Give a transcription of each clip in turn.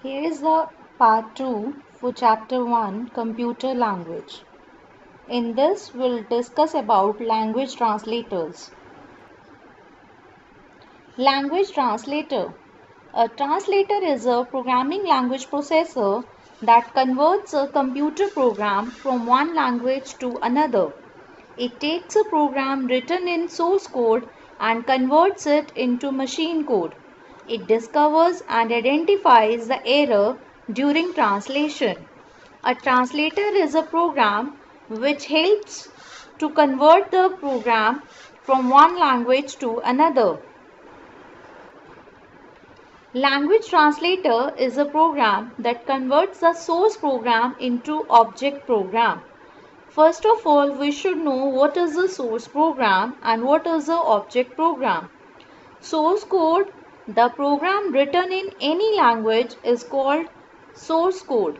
Here is the part 2 for chapter 1 computer language. In this we'll discuss about language translators. Language translator. A translator is a programming language processor that converts a computer program from one language to another. It takes a program written in source code and converts it into machine code. It discovers and identifies the error during translation. A translator is a program which helps to convert the program from one language to another. Language translator is a program that converts the source program into object program. First of all, we should know what is the source program and what is the object program. Source code, the program written in any language, is called source code.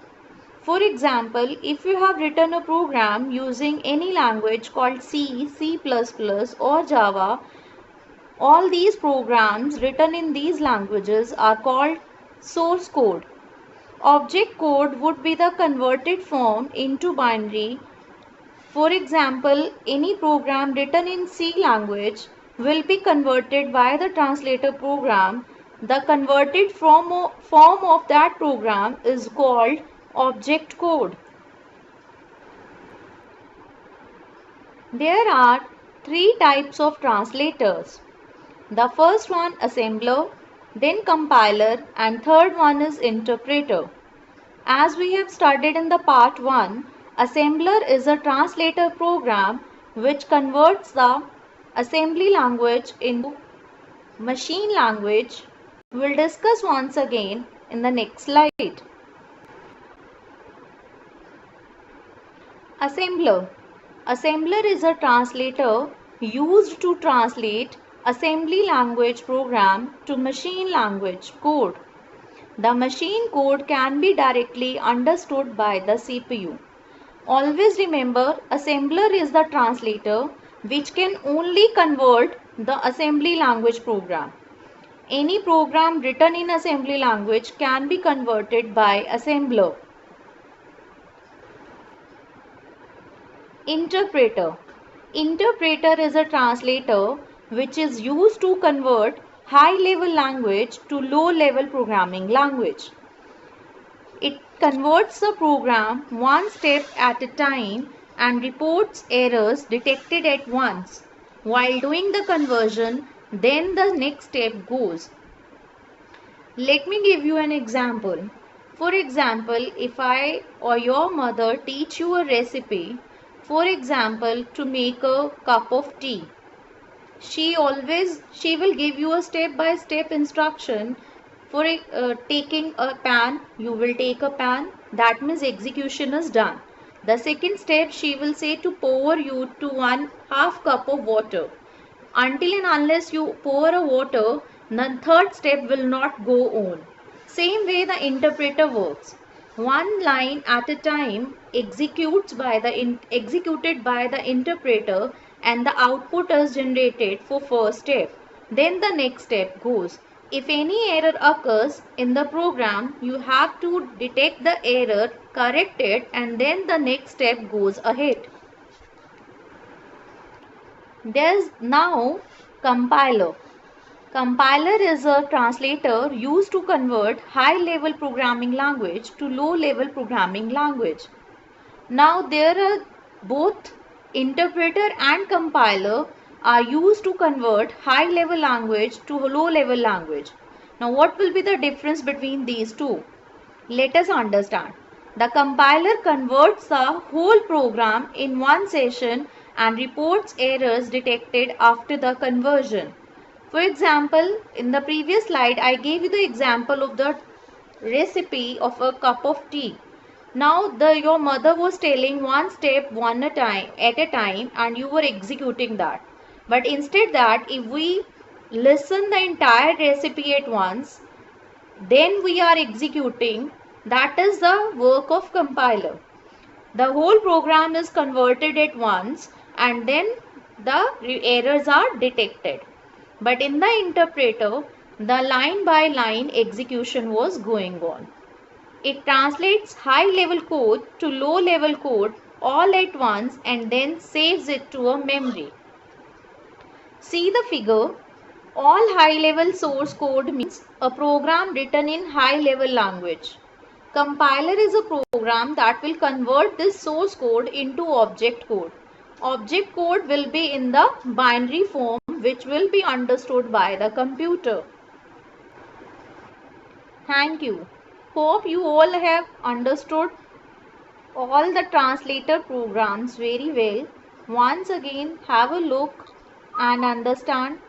For example, if you have written a program using any language called C, C++ or Java, all these programs written in these languages are called source code. Object code would be the converted form into binary. For example, any program written in C language will be converted by the translator program. The converted form of that program is called object code. There are three types of translators. The first one assembler, then compiler, and third one is interpreter. As we have studied in the part 1, assembler is a translator program which converts the assembly language into machine language. We'll discuss once again in the next slide. Assembler. Assembler is a translator used to translate assembly language program to machine language code. The machine code can be directly understood by the CPU. Always remember, assembler is the translator which can only convert the assembly language program. Any program written in assembly language can be converted by assembler. Interpreter. Interpreter is a translator which is used to convert high-level language to low-level programming language. It converts the program one step at a time and reports errors detected at once. While doing the conversion, then the next step goes. Let me give you an example. For example, if I or your mother teach you a recipe, for example, to make a cup of tea, she will give you a step-by-step instruction. For taking a pan, you will take a pan. That means execution is done. The second step, she will say to pour you to 1/2 cup of water. Until and unless you pour a water, the third step will not go on. Same way the interpreter works. One line at a time executed by the interpreter, and the output is generated for first step. Then the next step goes. If any error occurs in the program, you have to detect the error, correct it, and then the next step goes ahead. There's now compiler. Compiler is a translator used to convert high-level programming language to low-level programming language. Now there are both interpreter and compiler are used to convert high-level language to low-level language. Now what will be the difference between these two? Let us understand. The compiler converts the whole program in one session and reports errors detected after the conversion. For example, in the previous slide, I gave you the example of the recipe of a cup of tea. Now, your mother was telling one step at a time, and you were executing that. But instead that, if we listen the entire recipe at once, then we are executing. That is the work of compiler. The whole program is converted at once, and then the errors are detected. But in the interpreter, the line by line execution was going on. It translates high-level code to low-level code all at once and then saves it to a memory. See the figure. All high-level source code means a program written in high-level language. Compiler is a program that will convert this source code into object code. Object code will be in the binary form, which will be understood by the computer. Thank you. Hope you all have understood all the translator programs very well. Once again, have a look and understand